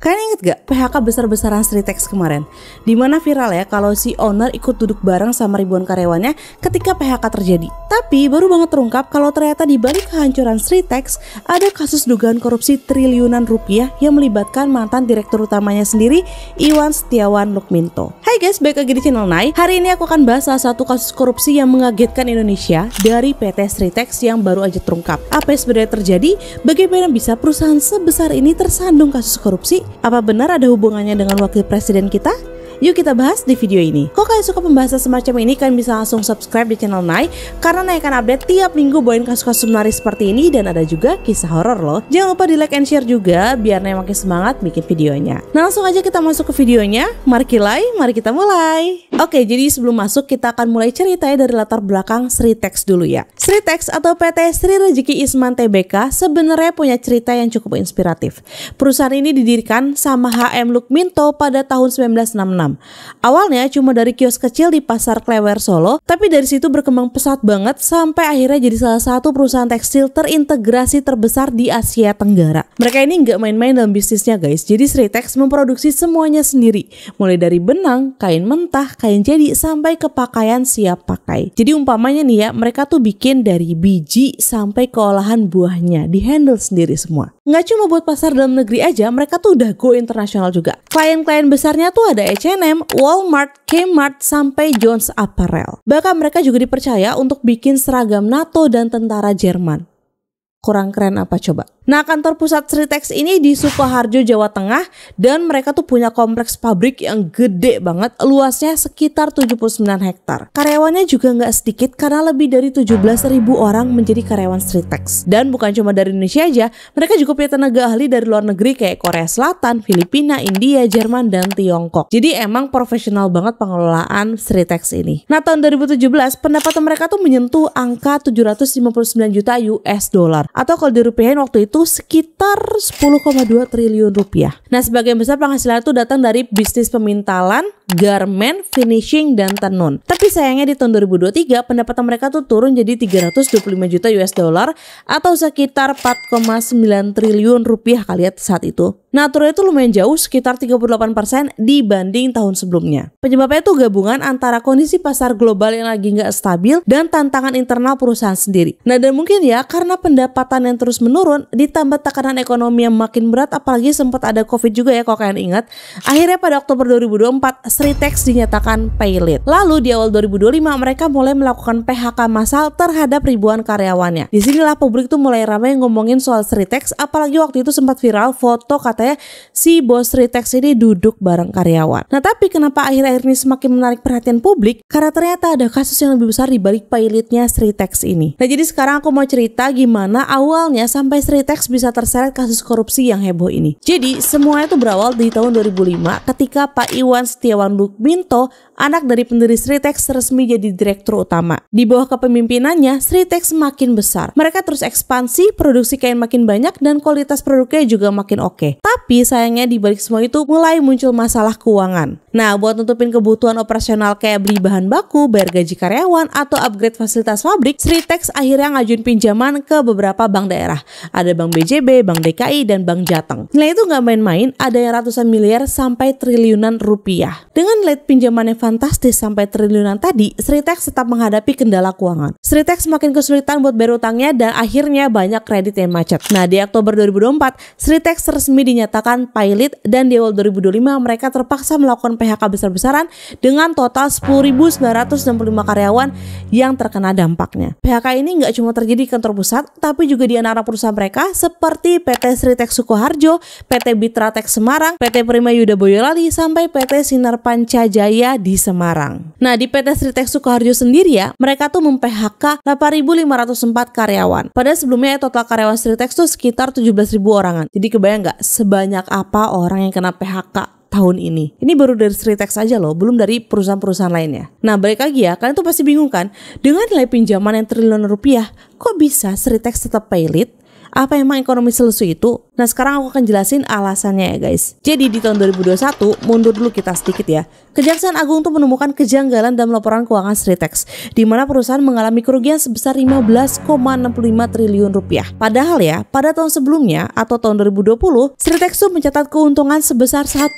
Kalian inget gak PHK besar-besaran Sritex kemarin? Dimana viral ya kalau si owner ikut duduk bareng sama ribuan karyawannya ketika PHK terjadi. Tapi baru banget terungkap kalau ternyata di balik kehancuran Sritex ada kasus dugaan korupsi triliunan rupiah yang melibatkan mantan direktur utamanya sendiri, Iwan Setiawan Lukminto. Hai guys, balik lagi di channel Nai. Hari ini aku akan bahas salah satu kasus korupsi yang mengagetkan Indonesia dari PT Sritex yang baru aja terungkap. Apa yang sebenarnya terjadi? Bagaimana bisa perusahaan sebesar ini tersandung kasus korupsi? Apa benar ada hubungannya dengan wakil presiden kita? Yuk kita bahas di video ini. Kalau kalian suka pembahasan semacam ini, kalian bisa langsung subscribe di channel Nai, karena Nai akan update tiap minggu bawain kasus-kasus menarik seperti ini, dan ada juga kisah horor loh. Jangan lupa di like and share juga biar Nai makin semangat bikin videonya. Nah, langsung aja kita masuk ke videonya. Mari kita mulai. Oke, jadi sebelum masuk kita akan mulai ceritanya dari latar belakang Sritex dulu ya. Sritex atau PT Sri Rejeki Isman Tbk sebenarnya punya cerita yang cukup inspiratif. Perusahaan ini didirikan sama HM Lukminto pada tahun 1966. Awalnya cuma dari kios kecil di Pasar Klewer Solo, tapi dari situ berkembang pesat banget sampai akhirnya jadi salah satu perusahaan tekstil terintegrasi terbesar di Asia Tenggara. Mereka ini nggak main-main dalam bisnisnya guys. Jadi Sritex memproduksi semuanya sendiri, mulai dari benang, kain mentah, kain jadi sampai ke pakaian siap pakai. Jadi umpamanya nih ya, mereka tuh bikin dari biji sampai ke olahan buahnya, di-handle sendiri semua. Nggak cuma buat pasar dalam negeri aja, mereka tuh udah go internasional juga. Klien-klien besarnya tuh ada H&M, Walmart, Kmart, sampai Jones Apparel. Bahkan mereka juga dipercaya untuk bikin seragam NATO dan tentara Jerman. Kurang keren apa coba? Nah, kantor pusat Sritex ini di Sukoharjo, Jawa Tengah, dan mereka tuh punya kompleks pabrik yang gede banget, luasnya sekitar 79 hektar. Karyawannya juga nggak sedikit karena lebih dari 17.000 orang menjadi karyawan Sritex. Dan bukan cuma dari Indonesia aja, mereka juga punya tenaga ahli dari luar negeri kayak Korea Selatan, Filipina, India, Jerman, dan Tiongkok. Jadi emang profesional banget pengelolaan Sritex ini. Nah, tahun 2017 pendapatan mereka tuh menyentuh angka 759 juta US dollar. Atau kalau dirupiahin waktu itu sekitar 10,2 triliun rupiah. Nah, sebagian besar penghasilan itu datang dari bisnis pemintalan, garment, finishing, dan tenun. Tapi sayangnya di tahun 2023 pendapatan mereka tuh turun jadi 325 juta US dollar atau sekitar 4,9 triliun rupiah kali ya saat itu. Nah, turunnya itu lumayan jauh, sekitar 38% dibanding tahun sebelumnya. Penyebabnya itu gabungan antara kondisi pasar global yang lagi nggak stabil dan tantangan internal perusahaan sendiri. Nah, dan mungkin ya karena pendapatan yang terus menurun ditambah tekanan ekonomi yang makin berat, apalagi sempat ada COVID juga ya kalau kalian ingat. Akhirnya pada Oktober 2024 Sritex dinyatakan pailit. Lalu di awal 2025 mereka mulai melakukan PHK massal terhadap ribuan karyawannya. Disinilah publik tuh mulai ramai ngomongin soal Sritex, apalagi waktu itu sempat viral foto katanya si bos Sritex ini duduk bareng karyawan. Nah, tapi kenapa akhir-akhir ini semakin menarik perhatian publik? Karena ternyata ada kasus yang lebih besar di balik pailitnya Sritex ini. Nah, jadi sekarang aku mau cerita gimana awalnya sampai Sritex bisa terseret kasus korupsi yang heboh ini. Jadi semuanya itu berawal di tahun 2005 ketika Pak Iwan Setiawan Lukminto, anak dari pendiri Sritex, resmi jadi direktur utama. Di bawah kepemimpinannya, Sritex makin besar. Mereka terus ekspansi, produksi kain makin banyak, dan kualitas produknya juga makin oke. Tapi sayangnya di balik semua itu mulai muncul masalah keuangan. Nah, buat nutupin kebutuhan operasional kayak beli bahan baku, bayar gaji karyawan, atau upgrade fasilitas pabrik, Sritex akhirnya ngajuin pinjaman ke beberapa bank daerah. Ada Bank BJB, Bank DKI, dan Bank Jateng. Nilai itu nggak main-main, ada yang ratusan miliar sampai triliunan rupiah. Dengan nilai pinjaman yang fantastis sampai triliunan tadi, Sritex tetap menghadapi kendala keuangan. Sritex makin kesulitan buat bayar utangnya dan akhirnya banyak kredit yang macet. Nah, di Oktober 2024, Sritex resmi dinyatakan pailit, dan di awal 2025 mereka terpaksa melakukan PHK besar-besaran dengan total 10.965 karyawan yang terkena dampaknya. PHK ini nggak cuma terjadi di kantor pusat, tapi juga di anak-anak perusahaan mereka seperti PT Sritex Sukoharjo, PT Bitratex Semarang, PT Prima Yuda Boyolali, sampai PT Sinar Pancajaya di Semarang. Nah, di PT Sritex Sukoharjo sendiri ya, mereka tuh mem-PHK 8.504 karyawan. Padahal sebelumnya total karyawan Sritex tuh sekitar 17.000 orangan. Jadi kebayang nggak sebanyak apa orang yang kena PHK tahun ini? Ini baru dari Sritex aja loh, belum dari perusahaan-perusahaan lainnya. Nah, balik lagi ya, kalian tuh pasti bingung kan? Dengan nilai pinjaman yang triliunan rupiah, kok bisa Sritex tetap pailit? Apa emang ekonomi selesu itu? Nah, sekarang aku akan jelasin alasannya ya guys. Jadi di tahun 2021, mundur dulu kita sedikit ya. Kejaksaan Agung tuh menemukan kejanggalan dalam laporan keuangan Sritex, di mana perusahaan mengalami kerugian sebesar 15,65 triliun rupiah. Padahal ya, pada tahun sebelumnya atau tahun 2020, Sritex tuh mencatat keuntungan sebesar 1,2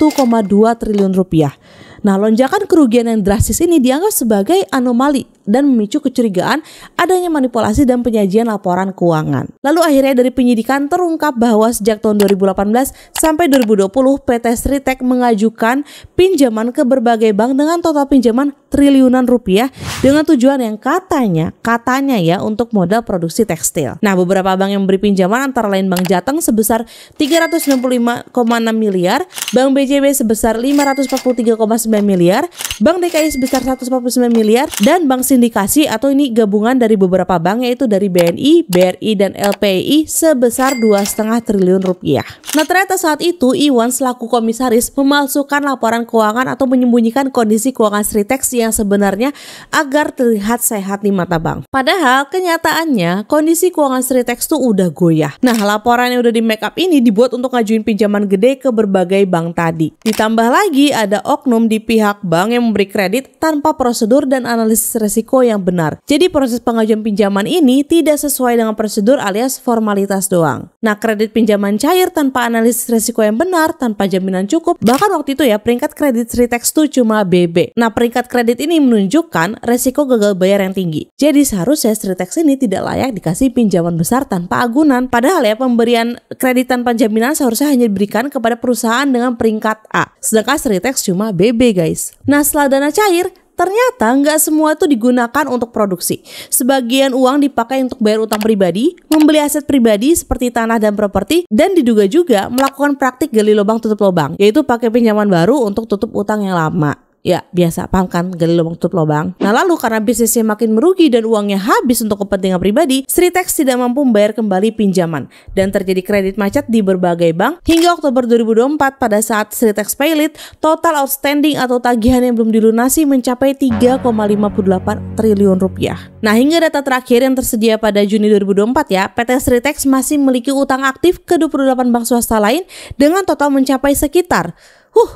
triliun rupiah. Nah, lonjakan kerugian yang drastis ini dianggap sebagai anomali dan memicu kecurigaan adanya manipulasi dan penyajian laporan keuangan. Lalu akhirnya dari penyidikan terungkap bahwa sejak tahun 2018 sampai 2020 PT Sritex mengajukan pinjaman ke berbagai bank dengan total pinjaman triliunan rupiah dengan tujuan yang katanya ya untuk modal produksi tekstil. Nah, beberapa bank yang memberi pinjaman antara lain Bank Jateng sebesar 395,6 miliar, Bank BJB sebesar 543,9 miliar, Bank DKI sebesar 149 miliar, dan Bank Sindikasi atau ini gabungan dari beberapa bank yaitu dari BNI, BRI, dan LPI sebesar 2,5 triliun rupiah. Nah, ternyata saat itu Iwan selaku komisaris memalsukan laporan keuangan atau menyembunyikan kondisi keuangan Sritex yang sebenarnya agar terlihat sehat di mata bank. Padahal kenyataannya kondisi keuangan Sritex tuh udah goyah. Nah, laporan yang udah di make up ini dibuat untuk ngajuin pinjaman gede ke berbagai bank tadi. Ditambah lagi ada oknum di pihak bank yang memberi kredit tanpa prosedur dan analisis resiko yang benar. Jadi proses pengajuan pinjaman ini tidak sesuai dengan prosedur alias formalitas doang. Nah, kredit pinjaman cair tanpa analisis resiko yang benar, tanpa jaminan cukup. Bahkan waktu itu ya peringkat kredit Sritex tuh cuma BB. Nah, peringkat kredit ini menunjukkan resiko gagal bayar yang tinggi. Jadi seharusnya Sritex ini tidak layak dikasih pinjaman besar tanpa agunan. Padahal ya pemberian kredit tanpa jaminan seharusnya hanya diberikan kepada perusahaan dengan peringkat A. Sedangkan Sritex cuma BB guys. Nah, setelah dana cair, ternyata nggak semua itu digunakan untuk produksi. Sebagian uang dipakai untuk bayar utang pribadi, membeli aset pribadi seperti tanah dan properti, dan diduga juga melakukan praktik gali lubang tutup lubang, yaitu pakai pinjaman baru untuk tutup utang yang lama. Ya, biasa, paham kan, gali lubang tutup lubang. Nah, lalu karena bisnisnya makin merugi dan uangnya habis untuk kepentingan pribadi, Sritex tidak mampu membayar kembali pinjaman dan terjadi kredit macet di berbagai bank. Hingga Oktober 2024 pada saat Sritex paylit, total outstanding atau tagihan yang belum dilunasi mencapai 3,58 triliun rupiah. Nah, hingga data terakhir yang tersedia pada Juni 2024 ya, PT Sritex masih memiliki utang aktif ke 28 bank swasta lain dengan total mencapai sekitar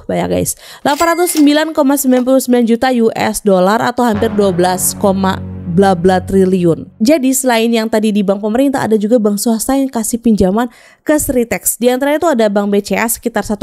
banyak guys, 809,99 juta US dollar atau hampir 12, bla bla triliun. Jadi selain yang tadi di bank pemerintah, ada juga bank swasta yang kasih pinjaman ke Sritex. Di antaranya itu ada Bank BCA sekitar 1,1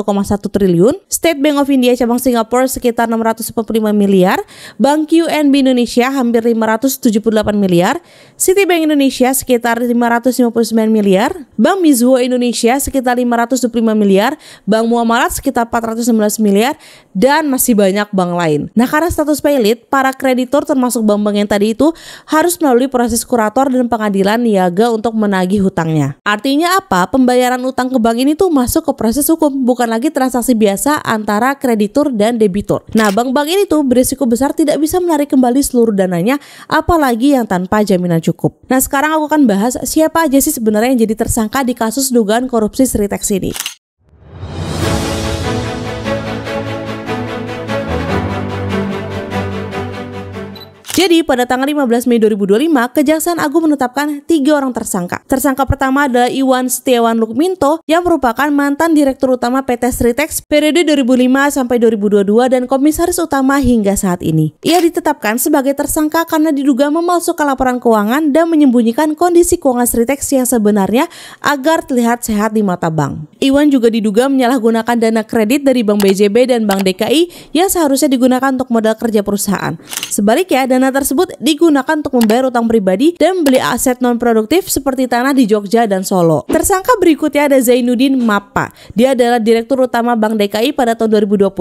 triliun, State Bank of India cabang Singapura sekitar 645 miliar, Bank QNB Indonesia hampir 578 miliar, Citibank Indonesia sekitar 559 miliar, Bank Mizuho Indonesia sekitar 525 miliar, Bank Muamalat sekitar 419 miliar, dan masih banyak bank lain. Nah, karena status paylit, para kreditor termasuk bank-bank yang tadi itu harus melalui proses kurator dan pengadilan niaga untuk menagih hutangnya. Artinya apa? Pembayaran utang ke bank ini tuh masuk ke proses hukum, bukan lagi transaksi biasa antara kreditur dan debitur. Nah, bank-bank ini tuh berisiko besar tidak bisa menarik kembali seluruh dananya, apalagi yang tanpa jaminan cukup. Nah, sekarang aku akan bahas siapa aja sih sebenarnya yang jadi tersangka di kasus dugaan korupsi Sritex ini. Jadi pada tanggal 15 Mei 2025, Kejaksaan Agung menetapkan 3 orang tersangka. Tersangka pertama adalah Iwan Setiawan Rukminto yang merupakan mantan Direktur Utama PT Sritex periode 2005 sampai 2022 dan Komisaris Utama hingga saat ini. Ia ditetapkan sebagai tersangka karena diduga memalsukan laporan keuangan dan menyembunyikan kondisi keuangan Sritex yang sebenarnya agar terlihat sehat di mata bank. Iwan juga diduga menyalahgunakan dana kredit dari Bank BJB dan Bank DKI yang seharusnya digunakan untuk modal kerja perusahaan. Sebaliknya, dana tersebut digunakan untuk membayar utang pribadi dan membeli aset non-produktif seperti tanah di Jogja dan Solo. Tersangka berikutnya ada Zainuddin Mappa. Dia adalah Direktur Utama Bank DKI pada tahun 2020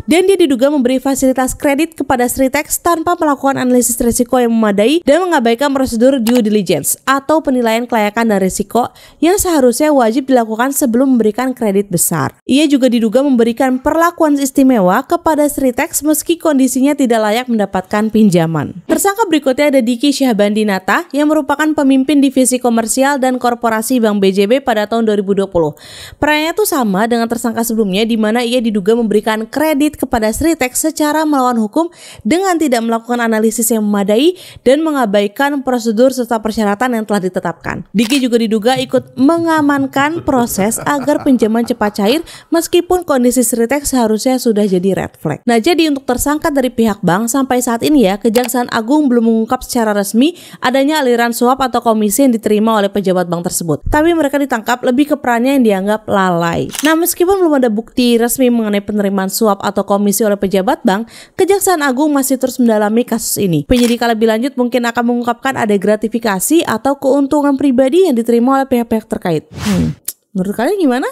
dan dia diduga memberi fasilitas kredit kepada Sritex tanpa melakukan analisis risiko yang memadai dan mengabaikan prosedur due diligence atau penilaian kelayakan dan risiko yang seharusnya wajib dilakukan sebelum memberikan kredit besar. Ia juga diduga memberikan perlakuan istimewa kepada Sritex meski kondisinya tidak layak mendapatkan pinjaman. Tersangka berikutnya ada Diki Syahbandinata yang merupakan pemimpin divisi komersial dan korporasi Bank BJB pada tahun 2020. Perannya tuh sama dengan tersangka sebelumnya di mana ia diduga memberikan kredit kepada Sritex secara melawan hukum dengan tidak melakukan analisis yang memadai dan mengabaikan prosedur serta persyaratan yang telah ditetapkan. Diki juga diduga ikut mengamankan proses agar pinjaman cepat cair meskipun kondisi Sritex seharusnya sudah jadi red flag. Nah, jadi untuk tersangka dari pihak bank sampai saat ini ya, Kejaksaan Agung belum mengungkap secara resmi adanya aliran suap atau komisi yang diterima oleh pejabat bank tersebut. Tapi mereka ditangkap lebih ke perannya yang dianggap lalai. Nah, meskipun belum ada bukti resmi mengenai penerimaan suap atau komisi oleh pejabat bank, Kejaksaan Agung masih terus mendalami kasus ini. Penyidikan lebih lanjut mungkin akan mengungkapkan ada gratifikasi atau keuntungan pribadi yang diterima oleh pihak-pihak terkait. Menurut kalian gimana?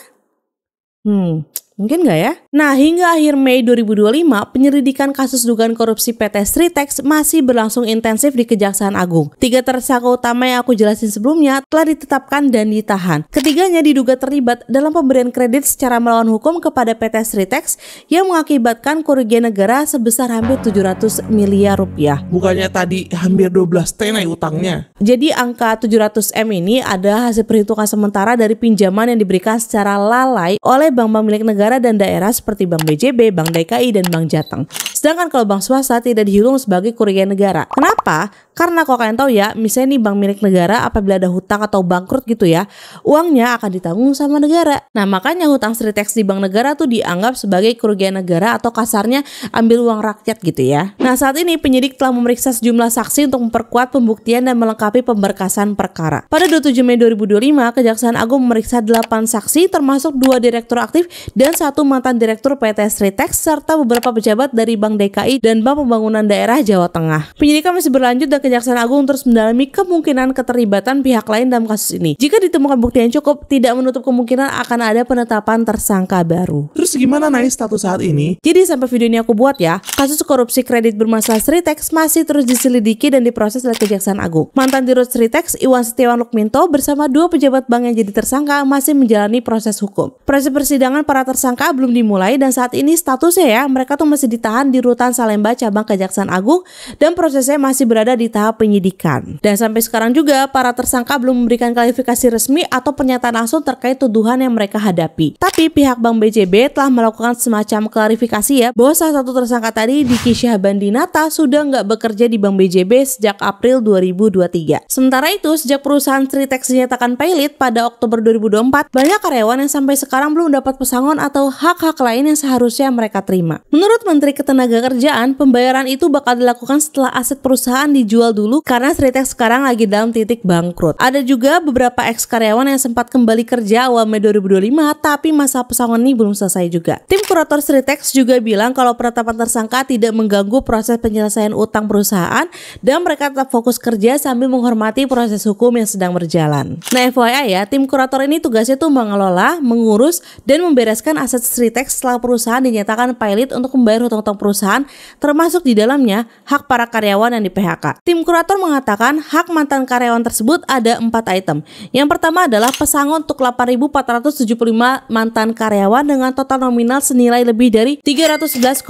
Mungkin nggak ya? Nah, hingga akhir Mei 2025, penyelidikan kasus dugaan korupsi PT Sritex masih berlangsung intensif di Kejaksaan Agung. 3 tersangka utama yang aku jelasin sebelumnya telah ditetapkan dan ditahan. Ketiganya diduga terlibat dalam pemberian kredit secara melawan hukum kepada PT Sritex yang mengakibatkan kerugian negara sebesar hampir 700 miliar rupiah. Bukannya tadi hampir 12 T naik utangnya. Jadi angka 700M ini ada hasil perhitungan sementara dari pinjaman yang diberikan secara lalai oleh bank-bank milik negara dan daerah seperti Bank BJB, Bank DKI, dan Bank Jateng. Sedangkan kalau bank swasta tidak dihitung sebagai kerugian negara. Kenapa? Karena kalau kalian tahu ya, misalnya nih bank milik negara apabila ada hutang atau bangkrut gitu ya, uangnya akan ditanggung sama negara. Nah, makanya hutang Sritex di bank negara tuh dianggap sebagai kerugian negara atau kasarnya ambil uang rakyat gitu ya. Nah, saat ini penyidik telah memeriksa sejumlah saksi untuk memperkuat pembuktian dan melengkapi pemberkasan perkara. Pada 27 Mei 2025, Kejaksaan Agung memeriksa 8 saksi termasuk 2 direktur aktif dan 1 mantan direktur PT Sritex serta beberapa pejabat dari Bank DKI dan Bank Pembangunan Daerah Jawa Tengah. Penyidikan masih berlanjut dan Kejaksaan Agung terus mendalami kemungkinan keterlibatan pihak lain dalam kasus ini. Jika ditemukan bukti yang cukup, tidak menutup kemungkinan akan ada penetapan tersangka baru. Terus gimana naik status saat ini? Jadi sampai video ini aku buat ya, kasus korupsi kredit bermasalah Sritex masih terus diselidiki dan diproses oleh Kejaksaan Agung. Mantan dirut Sritex, Iwan Setiawan Lukminto bersama 2 pejabat bank yang jadi tersangka masih menjalani proses hukum. Proses persidangan para tersangka belum dimulai dan saat ini statusnya ya, mereka tuh masih ditahan di Rutan Salemba Cabang Kejaksaan Agung dan prosesnya masih berada di tahap penyidikan. Dan sampai sekarang juga para tersangka belum memberikan klarifikasi resmi atau pernyataan langsung terkait tuduhan yang mereka hadapi. Tapi pihak Bank BJB telah melakukan semacam klarifikasi ya, bahwa salah satu tersangka tadi, Diki Syahbandinata, sudah nggak bekerja di Bank BJB sejak April 2023. Sementara itu, sejak perusahaan Sritex dinyatakan pailit pada Oktober 2024, banyak karyawan yang sampai sekarang belum dapat pesangon atau hak-hak lain yang seharusnya mereka terima. Menurut Menteri Ketenagakerjaan, pembayaran itu bakal dilakukan setelah aset perusahaan dijual dulu karena Sritex sekarang lagi dalam titik bangkrut. Ada juga beberapa ex-karyawan yang sempat kembali kerja awal Mei 2025, tapi masa pesangon ini belum selesai juga. Tim kurator Sritex juga bilang kalau penetapan tersangka tidak mengganggu proses penyelesaian utang perusahaan dan mereka tetap fokus kerja sambil menghormati proses hukum yang sedang berjalan. Nah, FYI ya, tim kurator ini tugasnya tuh mengelola, mengurus, dan membereskan aset Sritex setelah perusahaan dinyatakan pailit untuk membayar hutang-hutang perusahaan, termasuk di dalamnya hak para karyawan yang di PHK. Tim kurator mengatakan hak mantan karyawan tersebut ada 4 item. Yang pertama adalah pesangon untuk 8.475 mantan karyawan dengan total nominal senilai lebih dari 311,2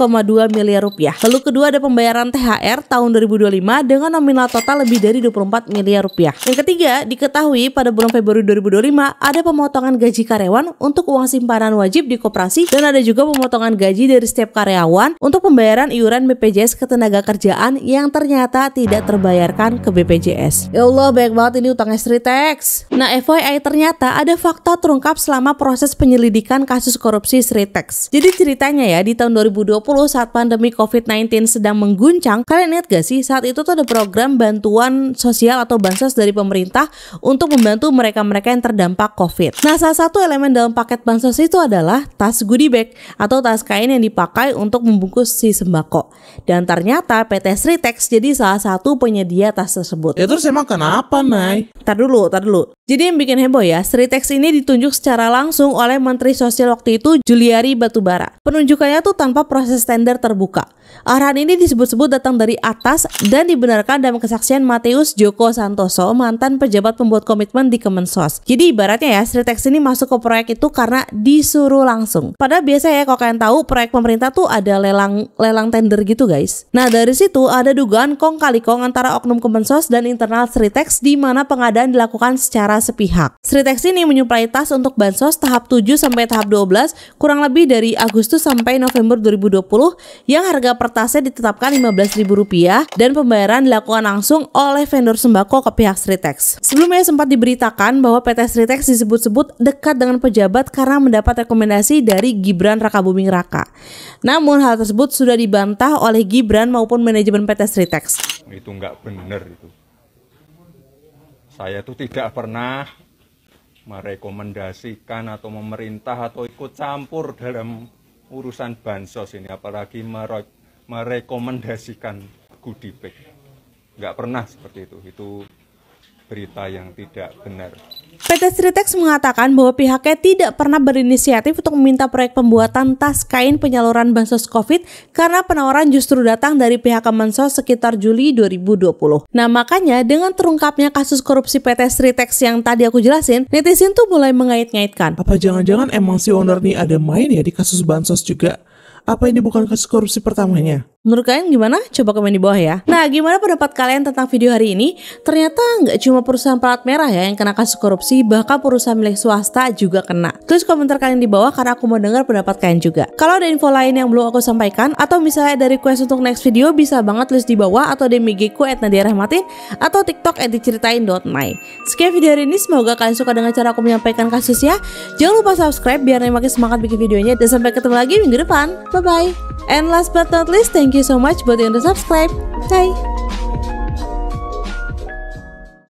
miliar rupiah. Lalu kedua ada pembayaran THR tahun 2025 dengan nominal total lebih dari 24 miliar rupiah. Yang ketiga, diketahui pada bulan Februari 2025 ada pemotongan gaji karyawan untuk uang simpanan wajib di koperasi dan ada juga pemotongan gaji dari setiap karyawan untuk pembayaran iuran BPJS Ketenagakerjaan yang ternyata tidak terbayarkan ke BPJS. Ya Allah, banyak banget ini utangnya Sritex. Nah, FYI ternyata ada fakta terungkap selama proses penyelidikan kasus korupsi Sritex. Jadi ceritanya ya, di tahun 2020 saat pandemi COVID-19 sedang mengguncang, kalian ingat gak sih saat itu tuh ada program bantuan sosial atau bansos dari pemerintah untuk membantu mereka-mereka yang terdampak COVID. Nah, salah satu elemen dalam paket bansos itu adalah tas goodie bag atau tas kain yang dipakai untuk membungkus si sembako. Dan ternyata PT Sritex jadi salah satu penyedia tas tersebut. Ya terus emang kenapa, Nay? Tar dulu. Jadi yang bikin heboh ya, Sritex ini ditunjuk secara langsung oleh Menteri Sosial waktu itu Juliari Batubara. Penunjukannya tuh tanpa proses tender terbuka. Arahan ini disebut-sebut datang dari atas dan dibenarkan dalam kesaksian Mateus Joko Santoso, mantan pejabat pembuat komitmen di Kemensos. Jadi ibaratnya ya, Sritex ini masuk ke proyek itu karena disuruh langsung. Padahal biasa ya kalau kalian tahu proyek pemerintah tuh ada lelang tender gitu guys. Nah dari situ ada dugaan kong kali kong antara oknum Kemensos dan internal Sritex di mana pengadaan dilakukan secara sepihak. Sritex ini menyuplai tas untuk bansos tahap 7 sampai tahap 12 kurang lebih dari Agustus sampai November 2020 yang harga per tasnya ditetapkan Rp15.000 dan pembayaran dilakukan langsung oleh vendor sembako ke pihak Sritex. Sebelumnya sempat diberitakan bahwa PT Sritex disebut-sebut dekat dengan pejabat karena mendapat rekomendasi dari Gibran Rakabuming Raka. Namun hal tersebut sudah dibantah oleh Gibran maupun manajemen PT Sritex. Itu nggak benar itu. Saya tuh tidak pernah merekomendasikan atau memerintah atau ikut campur dalam urusan bansos ini, apalagi merekomendasikan goodie bag. Nggak pernah seperti itu berita yang tidak benar. PT Sritex mengatakan bahwa pihaknya tidak pernah berinisiatif untuk meminta proyek pembuatan tas kain penyaluran bansos COVID karena penawaran justru datang dari pihak Kemensos sekitar Juli 2020. Nah makanya dengan terungkapnya kasus korupsi PT Sritex yang tadi aku jelasin, netizen tuh mulai mengait-ngaitkan. Apa jangan-jangan emang si owner nih ada main ya di kasus bansos juga? Apa ini bukan kasus korupsi pertamanya? Menurut kalian gimana? Coba komen di bawah ya. Nah, gimana pendapat kalian tentang video hari ini? Ternyata nggak cuma perusahaan pelat merah ya yang kena kasus korupsi, bahkan perusahaan milik swasta juga kena. Tulis komentar kalian di bawah karena aku mau dengar pendapat kalian juga. Kalau ada info lain yang belum aku sampaikan, atau misalnya ada request untuk next video, bisa banget tulis di bawah atau DM IG-ku @nadiarahmatin atau TikTok @diceritain.my. Sekian video hari ini, semoga kalian suka dengan cara aku menyampaikan kasusnya. Jangan lupa subscribe biar makin semangat bikin videonya, dan sampai ketemu lagi minggu depan. Bye-bye. And last but not least, thank you so much buat yang udah subscribe. Bye.